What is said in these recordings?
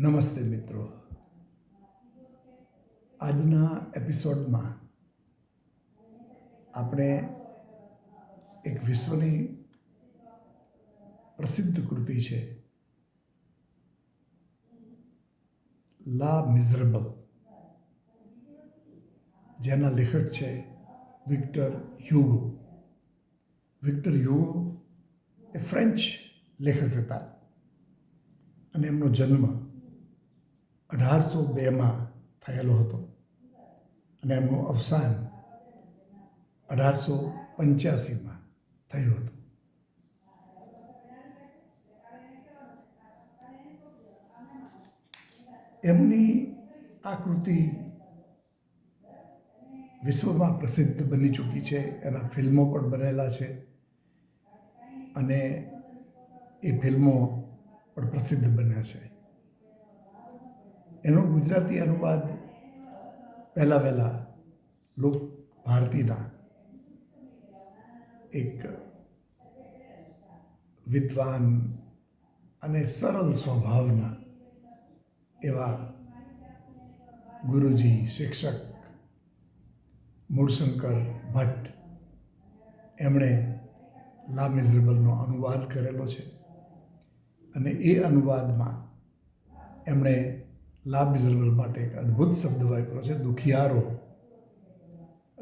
નમસ્તે મિત્રો. આજના એપિસોડમાં આપણે એક વિશ્વની પ્રસિદ્ધ કૃતિ છે લા મિઝરેબલ, જેના લેખક છે વિક્ટર હ્યુગો. વિક્ટર હ્યુગો એ ફ્રેન્ચ લેખક હતા અને એમનો જન્મ 1802માં થયેલો હતો અને એમનું અવસાન 1885માં થયું હતું. એમની આ કૃતિ વિશ્વમાં પ્રસિદ્ધ બની ચૂકી છે. એના ફિલ્મો પણ બનેલા છે અને એ ફિલ્મો પણ પ્રસિદ્ધ બન્યા છે. એનો ગુજરાતી અનુવાદ પહેલાં લોક ભારતીના એક વિદ્વાન અને સરળ સ્વભાવના એવા ગુરુજી, શિક્ષક મૂળશંકર ભટ્ટ, એમણે લા મિઝરેબલનો અનુવાદ કરેલો છે અને એ અનુવાદમાં એમણે લા મિઝરેબલ માટે એક અદ્ભુત શબ્દ વાપર્યો છે, દુખિયારો,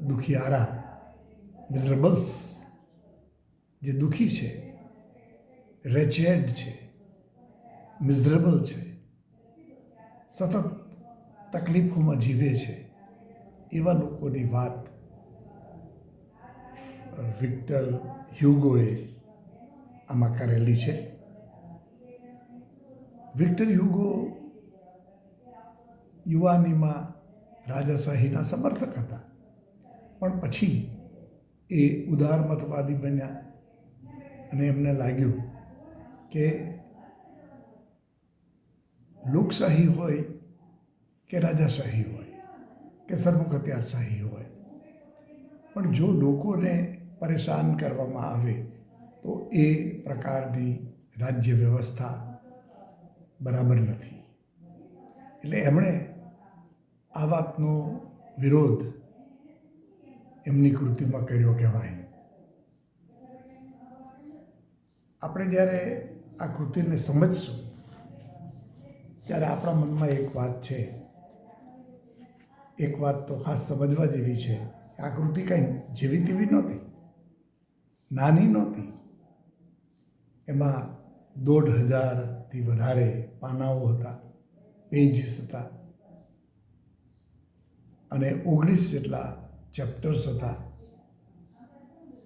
દુખિયારા. મિઝરેબલ્સ જે દુઃખી છે, રેચેડ છે, મિઝરેબલ છે, સતત તકલીફોમાં જીવે છે, એવા લોકોની વાત વિક્ટર હ્યુગોએ આમાં કરેલી છે. વિક્ટર હ્યુગો યુવાનીમાં રાજાશાહીના સમર્થક હતા, પણ પછી એ ઉદારમતવાદી બન્યા અને એમને લાગ્યું કે લોકશાહી હોય કે રાજાશાહી હોય કે સર્વોખત્યારશાહી હોય, પણ જો લોકોને પરેશાન કરવામાં આવે તો એ પ્રકારની રાજ્ય વ્યવસ્થા બરાબર નથી. એટલે એમણે આ વાતનો વિરોધ એમની કૃતિમાં કર્યો કહેવાય. આપણે જ્યારે આ કૃતિને સમજશું ત્યારે આપણા મનમાં એક વાત છે, એક વાત તો ખાસ સમજવા જેવી છે. આ કૃતિ કંઈ જેવી તેવી નહોતી, નાની નહોતી. એમાં 1500થી વધારે પાનાઓ હતા, પેજીસ હતા અને 19 જેટલા ચેપ્ટર્સ હતા.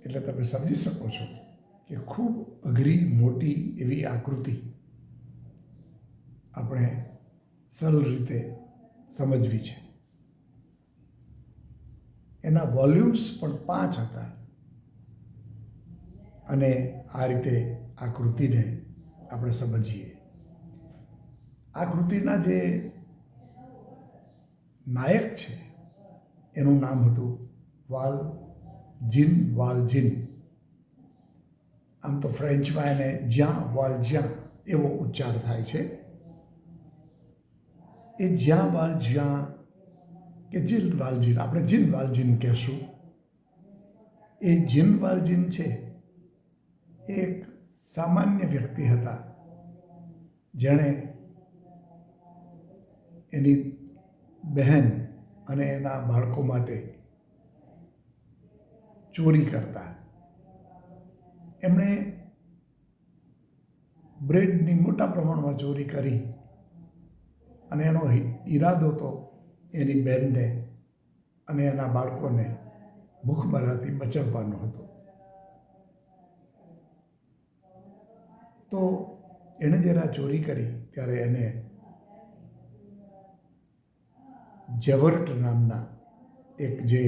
એટલે તમે સમજી શકો છો કે ખૂબ અઘરી, મોટી એવી આકૃતિ આપણે સરળ રીતે સમજવી છે. એના વોલ્યુમ્સ પણ 5 હતા અને આ રીતે આ કૃતિને આપણે સમજીએ. આ કૃતિના જે નાયક છે એનું નામ હતું વાલજીન. આમ તો ફ્રેન્ચમાં એને જ્યાં વાલજ્યાં એવો ઉચ્ચાર થાય છે. એ જ્યાં વાલજ્યાં કે જીન વાલજીન, આપણે જીન વાલજીન કહેશું. એ જીન વાલજીન છે એ એક સામાન્ય વ્યક્તિ હતા જેણે એની બહેન અને એના બાળકો માટે ચોરી કરતા. એમણે બ્રેડની મોટા પ્રમાણમાં ચોરી કરી અને એનો ઈરાદો તો એની બહેનને અને એના બાળકોને ભૂખમરાથી બચાવવાનો હતો. તો એણે જ્યારે ચોરી કરી ત્યારે એને જેવર્ટ નામના એક જે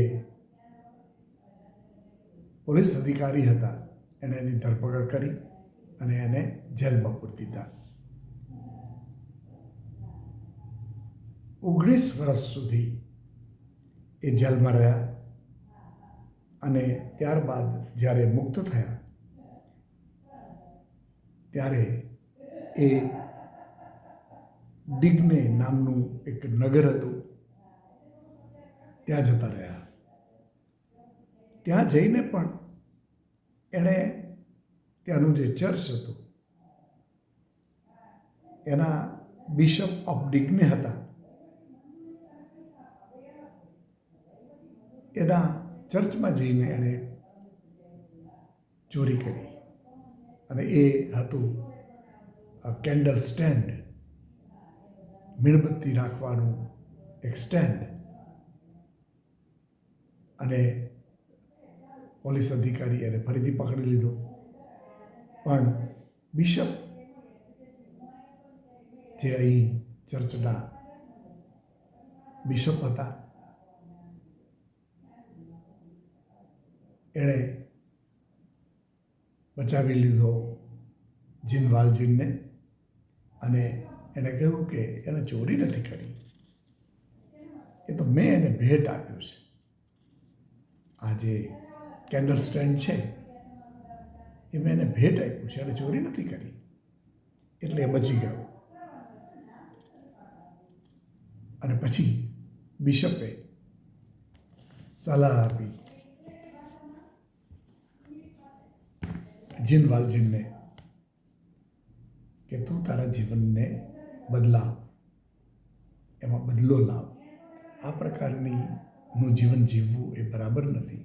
પોલીસ અધિકારી હતા, એણે એની ધરપકડ કરી અને એને જેલમાં પૂરી દીધા. 19 વર્ષ સુધી એ જેલમાં રહ્યા અને ત્યારબાદ જ્યારે મુક્ત થયા ત્યારે એ ડિગ્ને નામનું એક નગર હતું, ત્યાં જતા રહ્યા. ત્યાં જઈને પણ એણે ત્યાંનું જે ચર્ચ હતું એના બિશપ ઓફ ડિગ્ને હતા, એના ચર્ચમાં જઈને એણે ચોરી કરી. અને એ હતું કેન્ડલ સ્ટેન્ડ, મીણબત્તી રાખવાનું એક સ્ટેન્ડ. અને પોલીસ અધિકારી એને ફરીથી પકડી લીધો. પણ બિશપ જે અહીં ચર્ચના બિશપ હતા, એણે બચાવી લીધો જીન વાલજીનને. અને એણે કહ્યું કે એણે ચોરી નથી કરી, એ તો મેં એને ભેટ આપ્યું છે. આ જે કેન્ડલ સ્ટેન્ડ છે એ મેં એને ભેટ આપ્યું છે, એણે ચોરી નથી કરી, એટલે એ બચી ગયો. અને પછી બિશપે સલાહ આપી જીન વાલજીનને કે તું તારા જીવનને બદલાવ, એમાં બદલો લાવ. આ પ્રકારનું જીવન જીવવું એ બરાબર નથી.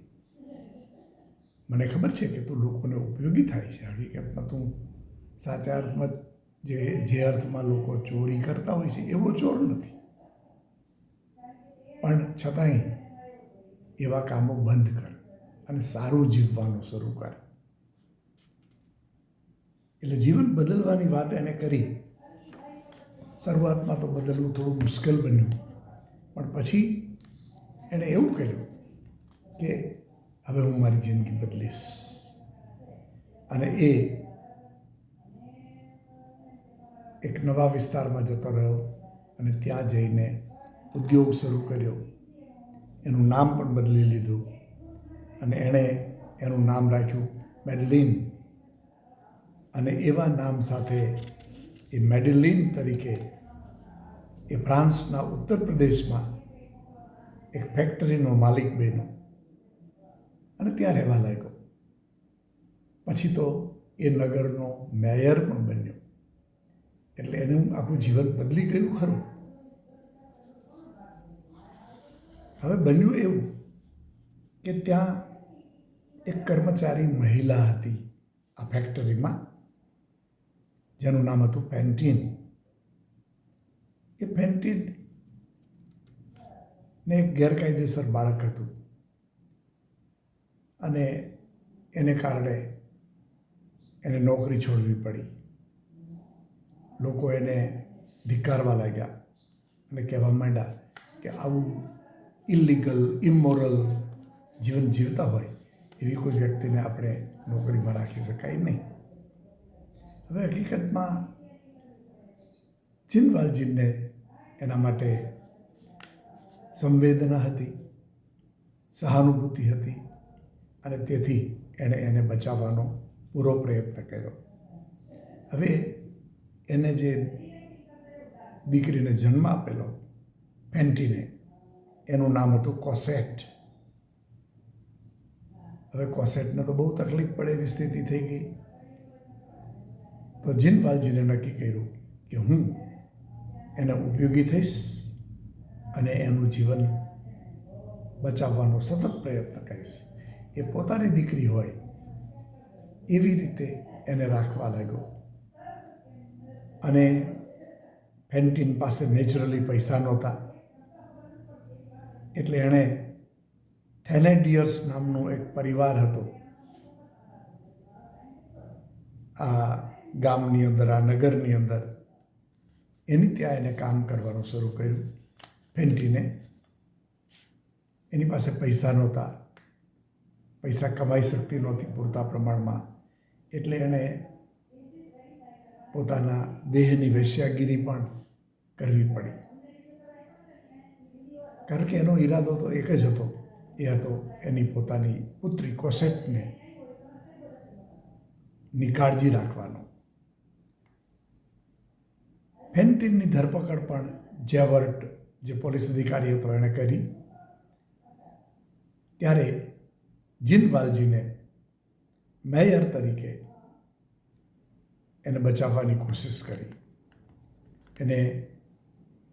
મને ખબર છે કે તું લોકોને ઉપયોગી થાય છે, હકીકતમાં તું સાચા અર્થમાં જે અર્થમાં લોકો ચોરી કરતા હોય છે એવો ચોર નથી, પણ છતાંય એવા કામો બંધ કર અને સારું જીવવાનું શરૂ કર. એટલે જીવન બદલવાની વાત એણે કરી. શરૂઆતમાં તો બદલવું થોડું મુશ્કેલ બન્યું, પણ પછી એણે એવું કર્યું કે હવે હું મારી જિંદગી બદલીશ. અને એ એક નવા વિસ્તારમાં જતો રહ્યો અને ત્યાં જઈને ઉદ્યોગ શરૂ કર્યો. એનું નામ પણ બદલી લીધું અને એણે એનું નામ રાખ્યું મેડલિન. અને એવા નામ સાથે એ મેડલિન તરીકે એ ફ્રાન્સના ઉત્તર પ્રદેશમાં એક ફેક્ટરીનો માલિક બન્યો અને ત્યાં રહેવા લાગ્યો. પછી તો એ નગરનો મેયર પણ બન્યો. એટલે એનું આખું જીવન બદલી ગયું ખરું. હવે બન્યું એવું કે ત્યાં એક કર્મચારી મહિલા હતી આ ફેક્ટરીમાં, જેનું નામ હતું ફેન્ટીન. એ ફેન્ટીન ને એક ગેરકાયદેસર બાળક હતું અને એને કારણે એને નોકરી છોડવી પડી. લોકો એને ધિક્કારવા લાગ્યા અને કહેવા માંડ્યા કે આવું ઇલીગલ, ઇમોરલ જીવન જીવતા હોય એવી કોઈ વ્યક્તિને આપણે નોકરીમાં રાખી શકાય નહીં. હવે હકીકતમાં જીન વાલજીનને એના માટે સંવેદના હતી, સહાનુભૂતિ હતી અને તેથી એણે એને બચાવવાનો પૂરો પ્રયત્ન કર્યો. હવે એને જે દીકરીને જન્મ આપેલો ફેન્ટીને, એનું નામ હતું કોસેટ. હવે કોસેટને તો બહુ તકલીફ પડે એવી સ્થિતિ થઈ ગઈ. તો જીન વાલજીને નક્કી કર્યું કે હું એને ઉપયોગી થઈશ અને એનું જીવન બચાવવાનો સતત પ્રયત્ન કરીશ. એ પોતાની દીકરી હોય એવી રીતે એને રાખવા લાગ્યો. અને ફેન્ટીન પાસે નેચરલી પૈસા નહોતા, એટલે એણે થેનેડિયર્સ નામનો એક પરિવાર હતો આ ગામની અંદર, આ નગરની અંદર. એની ત્યાં એને કામ કરવાનું શરૂ કર્યું. ફેન્ટીને એની પાસે પૈસા નહોતા, પૈસા કમાઈ શકતી નહોતી પૂરતા પ્રમાણમાં, એટલે એણે પોતાના દેહની વેશ્યાગીરી પણ કરવી પડી. કારણ કે એનો ઈરાદો તો એક જ હતો, એ હતો એની પોતાની પુત્રી કોસેટને ની કાળજી રાખવાનો. ફેન્ટિનની ધરપકડ પણ જેવર્ટ જે પોલીસ અધિકારી હતો એણે કરી. ત્યારે જીન વાલજીને મેયર તરીકે એને બચાવવાની કોશિશ કરી. એને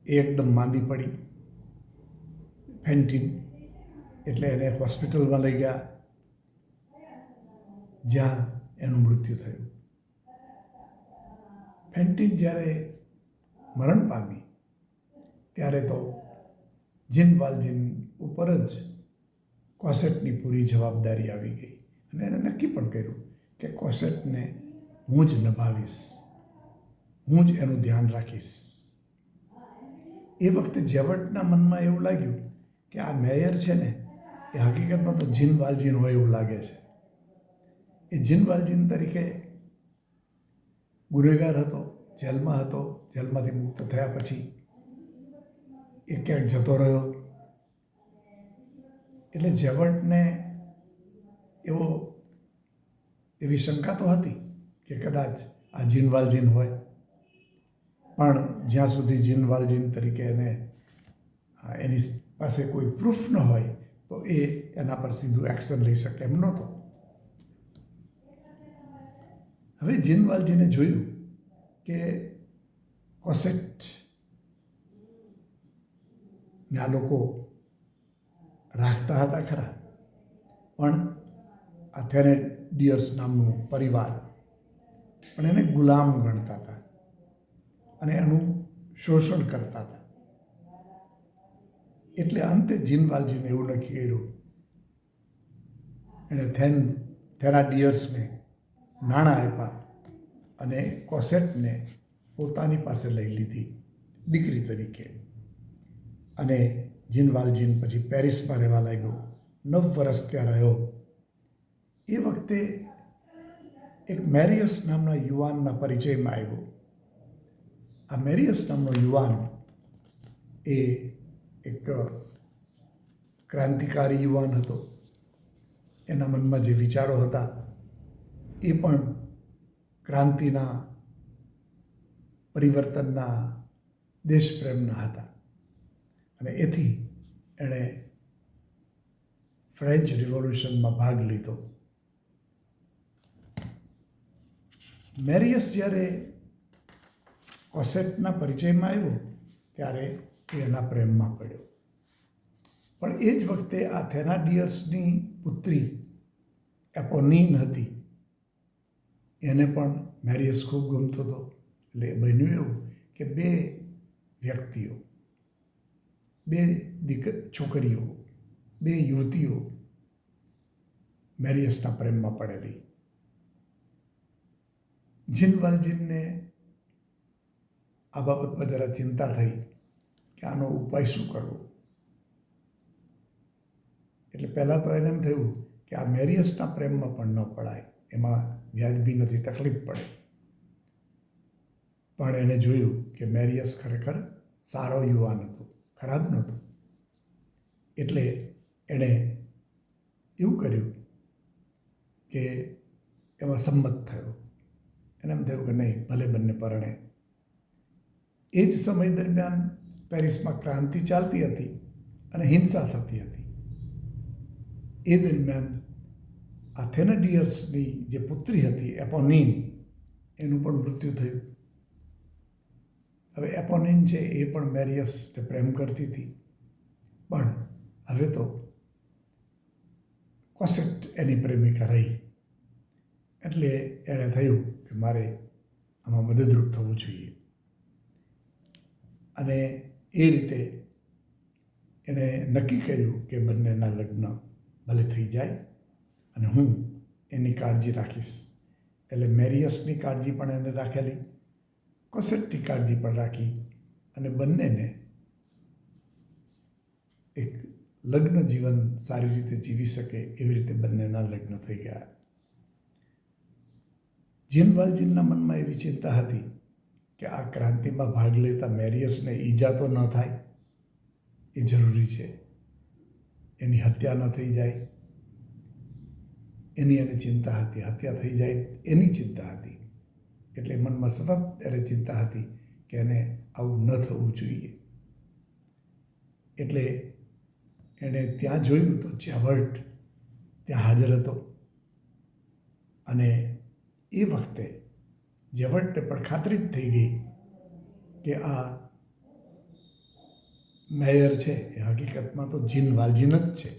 એકદમ માંદી પડી ફેન્ટિન, એટલે એને હોસ્પિટલમાં લઈ ગયા, જ્યાં એનું મૃત્યુ થયું. ફેન્ટિન જ્યારે મરણ પામી ત્યારે તો જીન વાલજીન ઉપર જ કોસેટની પૂરી જવાબદારી આવી ગઈ અને એને નક્કી પણ કર્યું કે કોસેટને હું જ નિભાવીશ, હું જ એનું ધ્યાન રાખીશ. એ વખતે જેવર્ટના મનમાં એવું લાગ્યું કે આ મેયર છે ને એ હકીકતમાં તો જીન વાલજીન હોય એવું લાગે છે. એ જીન વાલજીન તરીકે ગુનેગાર હતો, જેલમાં હતો. જેલમાંથી મુક્ત થયા પછી એ ક્યાંક જતો રહ્યો. એટલે જેવર્ટને એવી શંકા તો હતી કે કદાચ આ જીન વાલજીન હોય, પણ જ્યાં સુધી જીન વાલજીન તરીકે એની પાસે કોઈ પ્રૂફ ન હોય તો એ એના પર સીધું એક્શન લઈ શકે એમ નહોતો. હવે જીન વાલજીને જોયું કે કોસેટને આ લોકો રાખતા હતા ખરા, પણ આ થેનેડિયર્સ નામનું પરિવાર પણ એને ગુલામ ગણતા હતા અને એનું શોષણ કરતા હતા. એટલે અંતે જીન વાલજીને એવું નક્કી કર્યું, એણે થેનાડિયર્સને નાણાં આપ્યા અને કોસેટને પોતાની પાસે લઈ લીધી દીકરી તરીકે. અને જીન વાલજીન પછી પેરિસમાં રહેવા લાગ્યો. 9 વર્ષ ત્યાં રહ્યો. એ વખતે એક મેરિયસ નામના યુવાનના પરિચયમાં આવ્યો. આ મેરિયસ નામનો યુવાન એ એક ક્રાંતિકારી યુવાન હતો. એના મનમાં જે વિચારો હતા એ પણ ક્રાંતિના, પરિવર્તનના, દેશપ્રેમના હતા. અને એથી એણે ફ્રેન્ચ રિવોલ્યુશનમાં ભાગ લીધો. મેરિયસ જ્યારે કોસેટના પરિચયમાં આવ્યો ત્યારે એ એના પ્રેમમાં પડ્યો. પણ એ જ વખતે આ થેનાડિયર્સની પુત્રી એપોનીન હતી, એને પણ મેરિયસ ખૂબ ગમતો હતો. એટલે બન્યું એવું કે બે વ્યક્તિઓ, બે છોકરીઓ, બે યુવતીઓ મેરિયસના પ્રેમમાં પડેલી. જીન વાલજીનને આ બાબતમાં જરા ચિંતા થઈ કે આનો ઉપાય શું કરવો. એટલે પહેલાં તો એને એમ થયું કે આ મેરિયસના પ્રેમમાં પણ ન પડાય, એમાં વ્યાજબી નથી, તકલીફ પડે. પણ એણે જોયું કે મેરિયસ ખરેખર સારો યુવાન હતો, ખરાબ નહોતો. એટલે એણે એવું કર્યું કે એમાં સંમત થયો. એને એમ થયું કે નહીં, ભલે બંને પરણે. એ જ સમય દરમિયાન પેરિસમાં ક્રાંતિ ચાલતી હતી અને હિંસા થતી હતી. એ દરમિયાન આ થેનેડિયર્સની જે પુત્રી હતી એપોનીન, એનું પણ મૃત્યુ થયું. હવે એપોનીન છે એ પણ મેરિયસને પ્રેમ કરતી હતી, પણ હવે તો કોસેટ એની પ્રેમિકા રહી. એટલે એણે થયું કે મારે આમાં મદદરૂપ થવું જોઈએ. અને એ રીતે એણે નક્કી કર્યું કે બંનેના લગ્ન ભલે થઈ જાય અને હું એની કાળજી રાખીશ. એટલે મેરિયસની કાળજી પણ એને રાખેલી, કોસેટની કાળજી પણ રાખી અને બંનેને એક લગ્ન જીવન સારી રીતે જીવી શકે એવી રીતે બંનેના લગ્ન થઈ ગયા. જીન વાલજીનના મનમાં એવી ચિંતા હતી કે આ ક્રાંતિમાં ભાગ લેતા મેરિયસને ઈજા તો ન થાય, એ જરૂરી છે. એની હત્યા ન થઈ જાય એની એને ચિંતા હતી, હત્યા થઈ જાય એની ચિંતા હતી. એટલે મનમાં સતત એને ચિંતા હતી કે એને આવું ન થવું જોઈએ. એટલે એણે ત્યાં જોયું તો જેવર્ટ ત્યાં હાજર હતો અને એ વખતે જેવર્ટને પણ ખાતરી જ થઈ ગઈ કે આ મેયર છે એ હકીકતમાં તો જીન વાલજીન જ છે.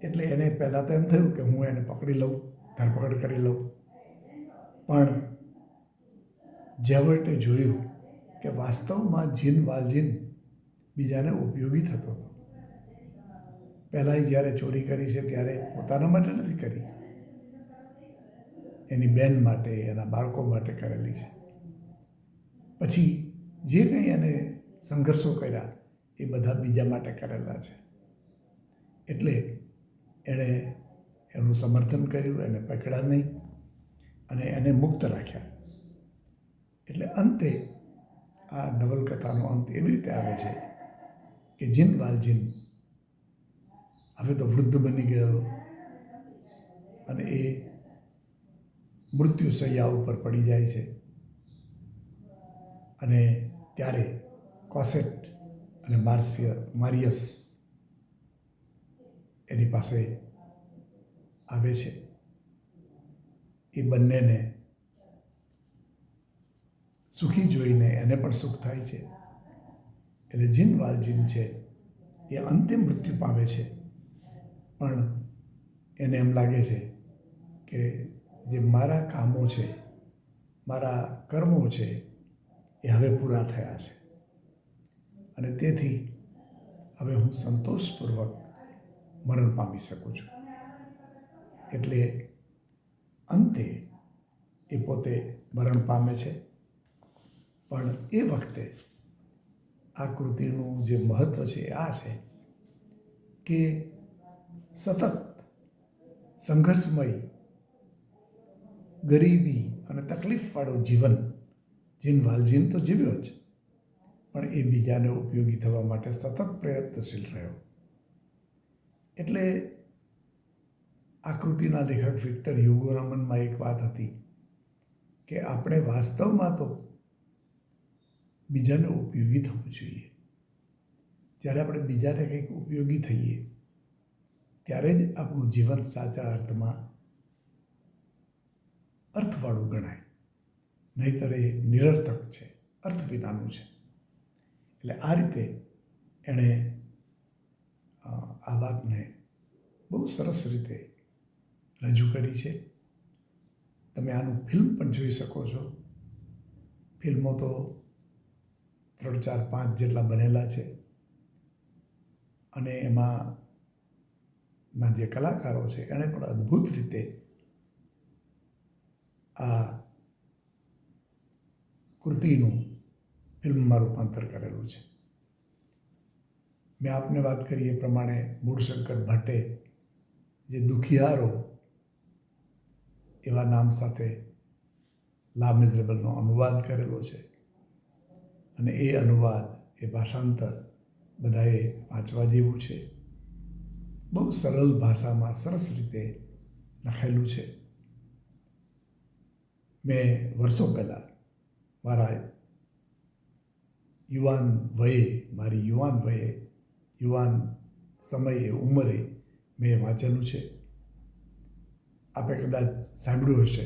એટલે એને પહેલાં તો એમ થયું કે હું એને પકડી લઉં, ધરપકડ કરી લઉં. પણ જેવર્ટે જોયું કે વાસ્તવમાં જીન વાલજીન બીજાને ઉપયોગી થતો હતો. પહેલાં જ્યારે ચોરી કરી છે ત્યારે પોતાના માટે નથી કરી, એની બેન માટે, એના બાળકો માટે કરેલી છે. પછી જે કંઈ એને સંઘર્ષો કર્યા એ બધા બીજા માટે કરેલા છે. એટલે એણે એનું સમર્થન કર્યું, એને પકડ્યા નહીં અને એને મુક્ત રાખ્યા. એટલે અંતે આ નવલકથાનો અંત એવી રીતે આવે છે કે જીન વાલજીન હવે તો વૃદ્ધ બની ગયેલો અને એ મૃત્યુ શૈયા ઉપર પડી જાય છે. અને ત્યારે કોસેટ અને મારિયસ એની પાસે આવે છે. એ બંનેને સુખી જોઈને એને પણ સુખ થાય છે. એટલે જીન વાલજીન છે એ અંતે મૃત્યુ પામે છે, પણ એને એમ લાગે છે કે જે મારા કામો છે, મારા કર્મો છે એ હવે પૂરા થયા છે અને તેથી હવે હું સંતોષપૂર્વક મરણ પામી શકું છું. એટલે અંતે એ પોતે મરણ પામે છે. પણ એ વખતે આ કૃતિનું જે મહત્ત્વ છે એ આ છે કે સતત સંઘર્ષમય, ગરીબી અને તકલીફવાળું જીવન જીન વાલજીન તો જીવ્યો જ, પણ એ બીજાને ઉપયોગી થવા માટે સતત પ્રયત્નશીલ રહ્યો. એટલે આ કૃતિના લેખક વિક્ટર હ્યુગોના મનમાં એક વાત હતી કે આપણે વાસ્તવમાં તો બીજાને ઉપયોગી થવું જોઈએ. જ્યારે આપણે બીજાને કંઈક ઉપયોગી થઈએ ત્યારે જ આપણું જીવન સાચા અર્થમાં અર્થવાળું ગણાય, નહીંતર એ નિરર્થક છે, અર્થ વિનાનું છે. એટલે આ રીતે એણે આ વાતને બહુ સરસ રીતે રજૂ કરી છે. તમે આનું ફિલ્મ પણ જોઈ શકો છો. ફિલ્મો તો 3, 4, 5 જેટલા બનેલા છે અને એમાંના જે કલાકારો છે એણે પણ અદ્ભુત રીતે આ કૃતિનું ફિલ્મમાં રૂપાંતર કરેલું છે. મેં આપને વાત કરી એ પ્રમાણે મૂળશંકર ભટ્ટે જે દુખિયારો એવા નામ સાથે લા મિઝરેબલનો અનુવાદ કરેલો છે અને એ અનુવાદ, એ ભાષાંતર બધાએ વાંચવા જેવું છે. બહુ સરળ ભાષામાં સરસ રીતે લખાયેલું છે. મેં વર્ષો પહેલાં મારી યુવાન સમયે, ઉંમરે મેં વાંચેલું છે. આપે કદાચ સાંભળ્યું હશે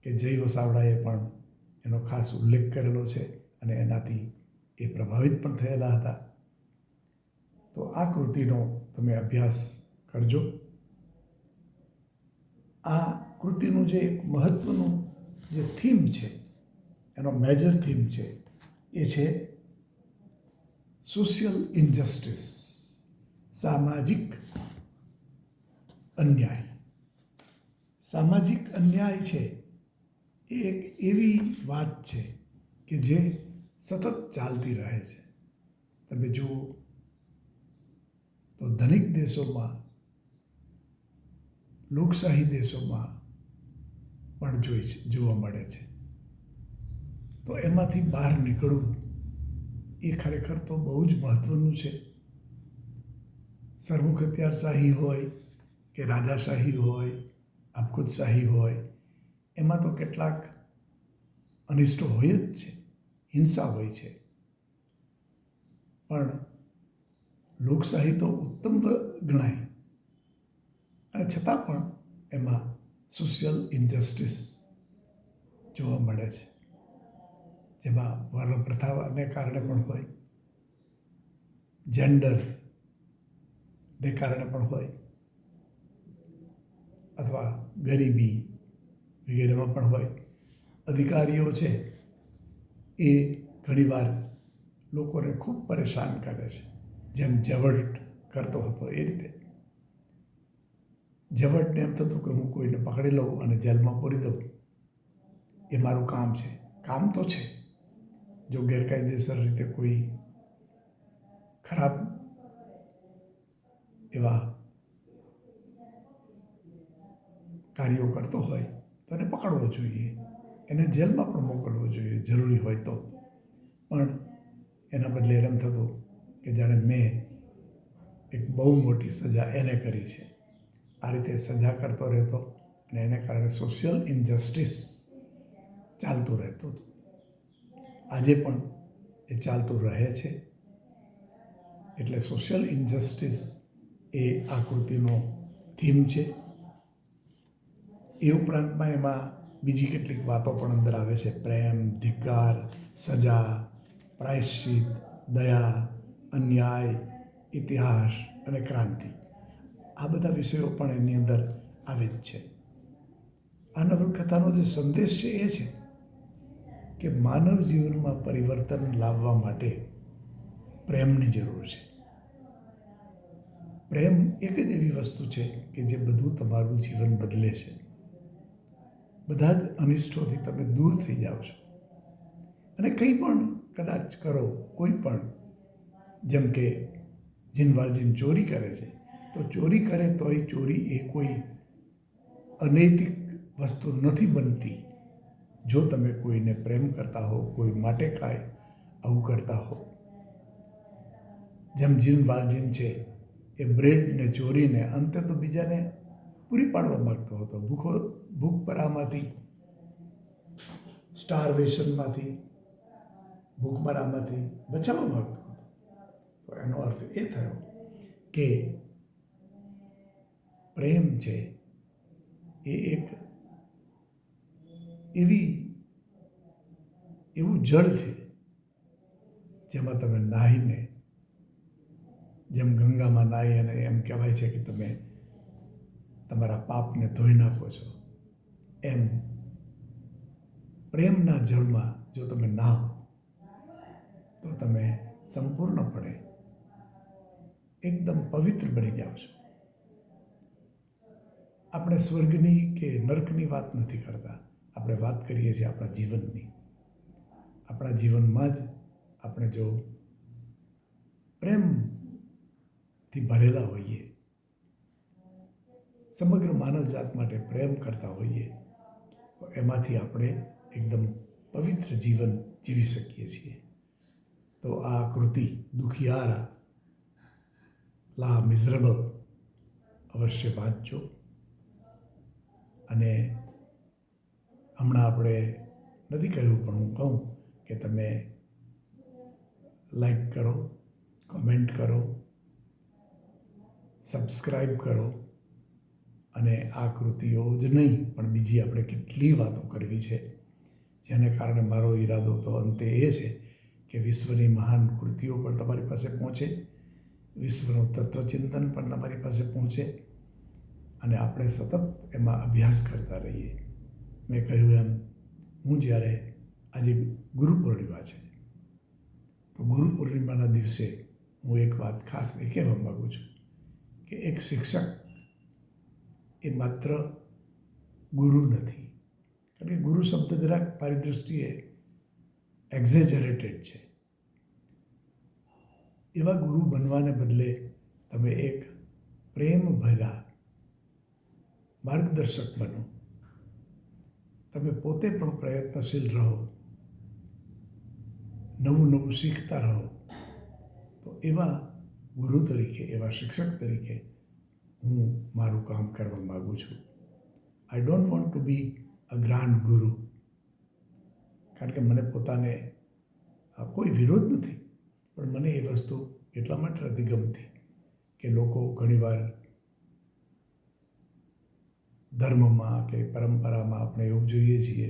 કે જય વસાવડાએ પણ એનો ખાસ ઉલ્લેખ કરેલો છે અને એનાથી એ પ્રભાવિત પણ થયેલા હતા. તો આ કૃતિનો તમે અભ્યાસ કરજો. આ કૃતિનું જે એક મહત્ત્વનું જે થીમ છે, એનો મેજર થીમ છે, એ છે સોશિયલ ઇનજસ્ટિસ, સામાજિક અન્યાય. સામાજિક અન્યાય છે એ એક એવી વાત છે કે જે સતત ચાલતી રહે છે. તમે જુઓ તો ધનિક દેશોમાં, લોકશાહી દેશોમાં પણ જોવા મળે છે. તો એમાંથી બહાર નીકળવું એ ખરેખર તો બહુ જ મહત્ત્વનું છે. સરમુખત્યારશાહી હોય કે રાજાશાહી હોય, આપખુદશાહી હોય, એમાં તો કેટલાક અનિષ્ટો હોય જ છે. હિંસા હોય છે. પણ લોકશાહી તો ઉત્તમ ગણાય, અને છતાં પણ એમાં સોશિયલ ઇનજસ્ટિસ જોવા મળે છે, જેમાં વર્ણ પ્રથાને કારણે પણ હોય, જેન્ડરને કારણે પણ હોય, અથવા ગરીબી વગેરેમાં પણ હોય. અધિકારીઓ છે એ ઘણીવાર લોકોને ખૂબ પરેશાન કરે છે, જેમ ઝવટ કરતો હતો એ રીતે. ઝવટને એમ થતું કે હું કોઈને પકડી લઉં અને જેલમાં પૂરી દઉં, એ મારું કામ છે. કામ તો છે, જો ગેરકાયદેસર રીતે કોઈ ખરાબ એવા કાર્યો કરતો હોય તો એને પકડવો જોઈએ, એને જેલમાં પણ મોકલવો જોઈએ જરૂરી હોય તો. પણ એના બદલે એમ થતું કે જાણે મેં એક બહુ મોટી સજા એને કરી છે. આ રીતે સજા કરતો રહેતો અને એને કારણે સોશિયલ ઇનજસ્ટિસ ચાલતું રહેતું હતું. આજે પણ એ ચાલતું રહે છે. એટલે સોશિયલ ઇનજસ્ટિસ એ આ કૃતિનો થીમ છે. એ ઉપરાંતમાં એમાં બીજી કેટલીક વાતો પણ અંદર આવે છે. પ્રેમ, ધિક્કાર, સજા, પ્રાયશ્ચિત, દયા, અન્યાય, ઇતિહાસ અને ક્રાંતિ. આ બધા વિષયો પણ એની અંદર આવે જ છે. આ નવલકથાનો જે સંદેશ છે એ છે કે માનવ જીવનમાં પરિવર્તન લાવવા માટે પ્રેમની જરૂર છે. પ્રેમ એક જ એવી વસ્તુ છે કે જે બધું તમારું જીવન બદલે છે. બધા જ અનિષ્ટોથી તમે દૂર થઈ જાઓ છો અને કંઈ પણ કદાચ કરો, કોઈ પણ, જેમ કે જીનવાલજીન ચોરી કરે છે, તો ચોરી કરે તોય ચોરી એ કોઈ અનૈતિક વસ્તુ નથી બનતી જો તમે કોઈને પ્રેમ કરતા હો, કોઈ માટે કાંઈ આવું કરતા હો. જેમ જીનવાલજીન છે એ બ્રેડને ચોરીને અંતે તો બીજાને પૂરી પાડવા માગતો હતો, ભૂખમરામાંથી, સ્ટારવેશનમાંથી, ભૂખમરામાંથી બચાવવા માગતો હતો. તો એનો અર્થ એ થયો કે પ્રેમ છે એ એક એવું જળ છે જેમાં તમે નાહીને, જેમ ગંગામાં નાહી અને એમ કહેવાય છે કે તમે તમારા પાપને ધોઈ નાખો છો, એમ પ્રેમના જળમાં જો તમે નાહો તો તમે સંપૂર્ણપણે એકદમ પવિત્ર બની જાઓ છો. આપણે સ્વર્ગની કે નર્કની વાત નથી કરતા, આપણે વાત કરીએ છીએ આપણા જીવનની. આપણા જીવનમાં જ આપણે જો પ્રેમથી ભરેલા હોઈએ, સમગ્ર માનવજાત માટે પ્રેમ કરતા હોઈએ, તો એમાંથી આપણે એકદમ પવિત્ર જીવન જીવી શકીએ છીએ. તો આ કૃતિ દુખિયારા, લા મિઝરેબલ અવશ્ય વાંચજો. અને હમણાં આપણે નથી કહ્યું પણ હું કહું કે તમે લાઈક કરો, કમેન્ટ કરો, સબસ્ક્રાઈબ કરો. અને આ કૃતિઓ જ નહીં પણ બીજી આપણે કેટલી વાતો કરવી છે, જેને કારણે મારો ઈરાદો તો અંતે એ છે કે વિશ્વની મહાન કૃતિઓ પણ તમારી પાસે પહોંચે, વિશ્વનું તત્વચિંતન પણ તમારી પાસે પહોંચે અને આપણે સતત એમાં અભ્યાસ કરતા રહીએ. મેં કહ્યું એમ, હું જ્યારે આજે ગુરુ પૂર્ણિમા છે, તો ગુરુ પૂર્ણિમાના દિવસે હું એક વાત ખાસ એ કહેવા માગું છું કે એક શિક્ષક એ માત્ર ગુરુ નથી. કારણ કે ગુરુ શબ્દ જરાક મારી દૃષ્ટિએ એક્ઝેજરેટેડ છે. એવા ગુરુ બનવાને બદલે તમે એક પ્રેમભર્યા માર્ગદર્શક બનો. તમે પોતે પણ પ્રયત્નશીલ રહો, નવું નવું શીખતા રહો. તો એવા ગુરુ તરીકે, એવા શિક્ષક તરીકે હું મારું કામ કરવા માગું છું. I don't want to be a grand guru, કારણ કે મને પોતાને કોઈ વિરોધ નથી, પણ મને એ વસ્તુ એટલા માટે નથી ગમતી કે લોકો ઘણીવાર ધર્મમાં કે પરંપરામાં આપણે એવું જોઈએ છીએ,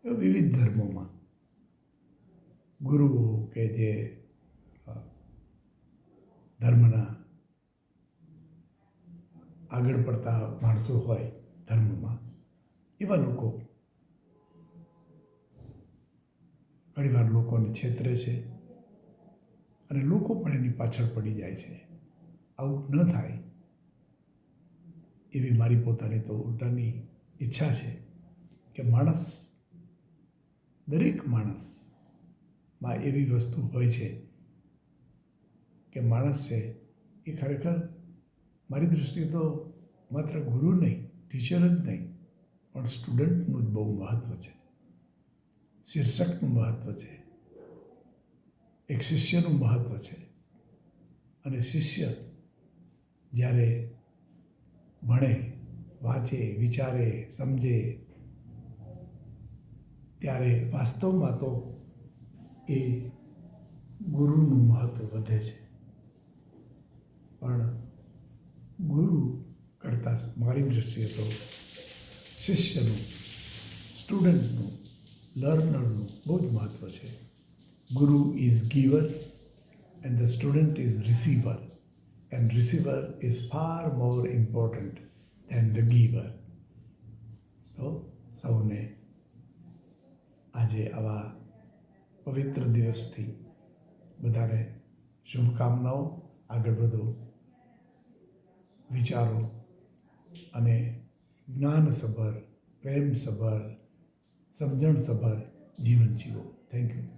વિવિધ ધર્મોમાં ગુરુઓ કે જે ધર્મના આગળ પડતા માણસો હોય ધર્મમાં, એવા લોકો ઘણીવાર લોકોને છેતરે છે અને લોકો પણ એની પાછળ પડી જાય છે. આવું ન થાય એવી મારી પોતાની તો ઉલટાની ઈચ્છા છે કે દરેક માણસમાં એવી વસ્તુ હોય છે કે માણસ છે એ ખરેખર મારી દૃષ્ટિએ તો માત્ર ગુરુ નહીં, ટીચર જ નહીં, પણ સ્ટુડન્ટનું જ બહુ મહત્ત્વ છે, શિક્ષકનું મહત્ત્વ છે, એક શિષ્યનું મહત્ત્વ છે. અને શિષ્ય જ્યારે ભણે, વાંચે, વિચારે, સમજે, ત્યારે વાસ્તવમાં તો એ ગુરુનું મહત્ત્વ વધે છે. પણ ગુરુ કરતાં મારી દૃષ્ટિએ તો શિષ્યનું, સ્ટુડન્ટનું, લર્નરનું બહુ જ મહત્ત્વ છે. ગુરુ is giver and the student is receiver, and receiver is far more important then the giver. તો સૌને આજે આવા પવિત્ર દિવસથી બધાને શુભકામનાઓ. આગળ વધો, વિચારો અને જ્ઞાનસભર, પ્રેમસભર, સમજણસભર જીવન જીવો. Thank you.